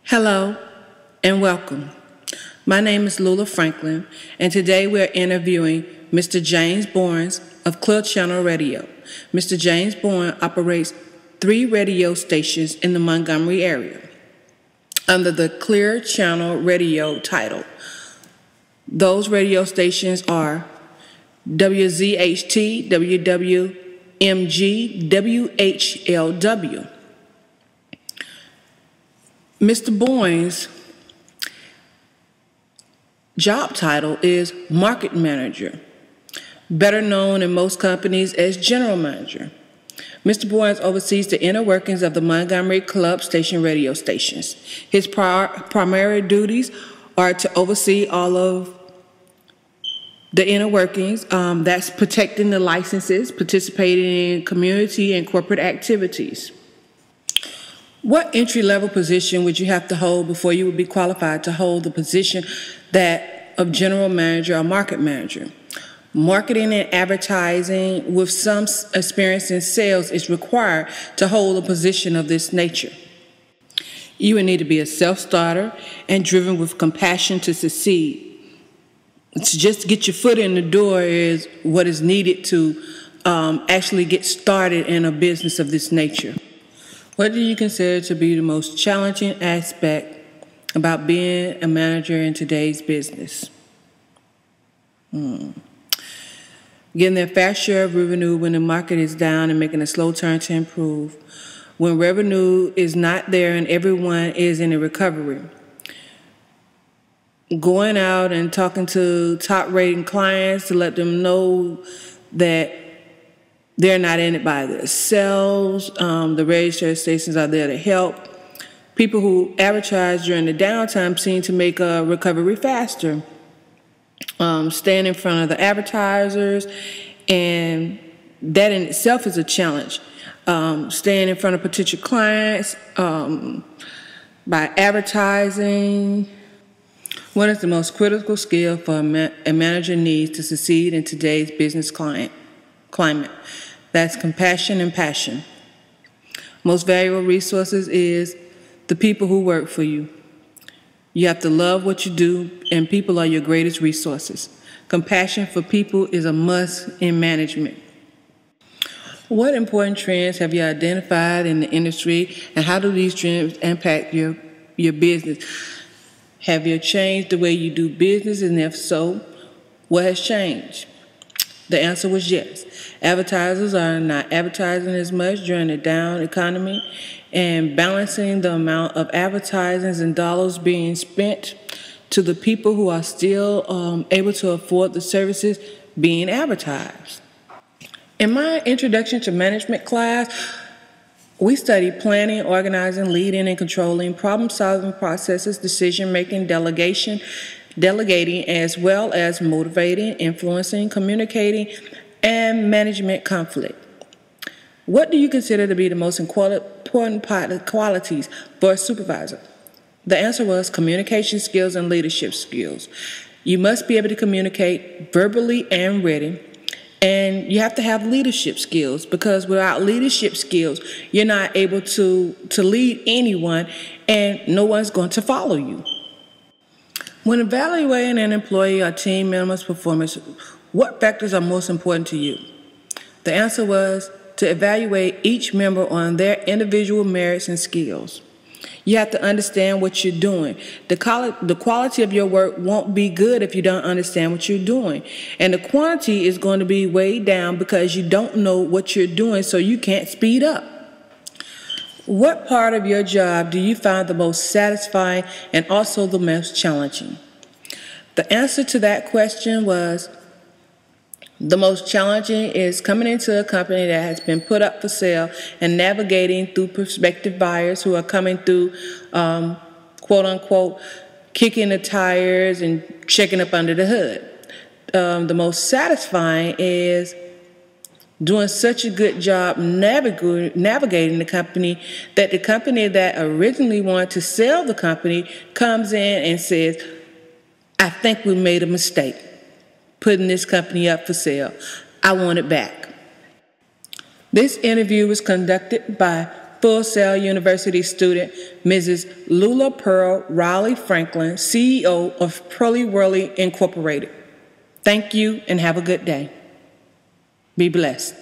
Hello and welcome. My name is Lula Franklin, and today we are interviewing Mr. James Bournes of Clear Channel Radio. Mr. James Bournes operates 3 radio stations in the Montgomery area under the Clear Channel Radio title. Those radio stations are WZHT, WWMG, WHLW. Mr. Bournes' job title is Market Manager, better known in most companies as General Manager. Mr. Bournes oversees the inner workings of the Montgomery Club Station radio stations. His primary duties are to oversee all of the inner workings, that's protecting the licenses, participating in community and corporate activities. What entry-level position would you have to hold before you would be qualified to hold the position of general manager or market manager? Marketing and advertising with some experience in sales is required to hold a position of this nature. You would need to be a self-starter and driven with compassion to succeed. To just get your foot in the door is what is needed to actually get started in a business of this nature. What do you consider to be the most challenging aspect about being a manager in today's business? Getting their fair share of revenue when the market is down and making a slow turn to improve. When revenue is not there and everyone is in a recovery. Going out and talking to top-rating clients to let them know that they're not in it by themselves. The radio stations are there to help. People who advertise during the downtime seem to make a recovery faster. Staying in front of the advertisers, and that in itself is a challenge. Staying in front of potential clients by advertising. What is the most critical skill for a manager needs to succeed in today's business climate? That's compassion and passion. Most valuable resources is the people who work for you. You have to love what you do, and people are your greatest resources. Compassion for people is a must in management. What important trends have you identified in the industry, and how do these trends impact your business? Have you changed the way you do business, and if so, what has changed? The answer was yes. Advertisers are not advertising as much during the down economy, and balancing the amount of advertising and dollars being spent to the people who are still able to afford the services being advertised. In my introduction to management class, we studied planning, organizing, leading, and controlling, problem-solving processes, decision-making, delegating, as well as motivating, influencing, communicating, and management conflict. What do you consider to be the most important qualities for a supervisor? The answer was communication skills and leadership skills. You must be able to communicate verbally and written, and you have to have leadership skills, because without leadership skills, you're not able to lead anyone, and no one's going to follow you. When evaluating an employee or team member's performance, what factors are most important to you? The answer was to evaluate each member on their individual merits and skills. You have to understand what you're doing. The quality of your work won't be good if you don't understand what you're doing. And the quantity is going to be way down because you don't know what you're doing, so you can't speed up. What part of your job do you find the most satisfying and also the most challenging? The answer to that question was the most challenging is coming into a company that has been put up for sale and navigating through prospective buyers who are coming through, quote unquote, kicking the tires and checking up under the hood. The most satisfying is doing such a good job navigating the company that the company that originally wanted to sell the company comes in and says, I think we made a mistake putting this company up for sale. I want it back. This interview was conducted by Full Sail University student, Mrs. Lula Pearl Raleigh Franklin, CEO of Pearly Whirly Incorporated. Thank you and have a good day. Be blessed.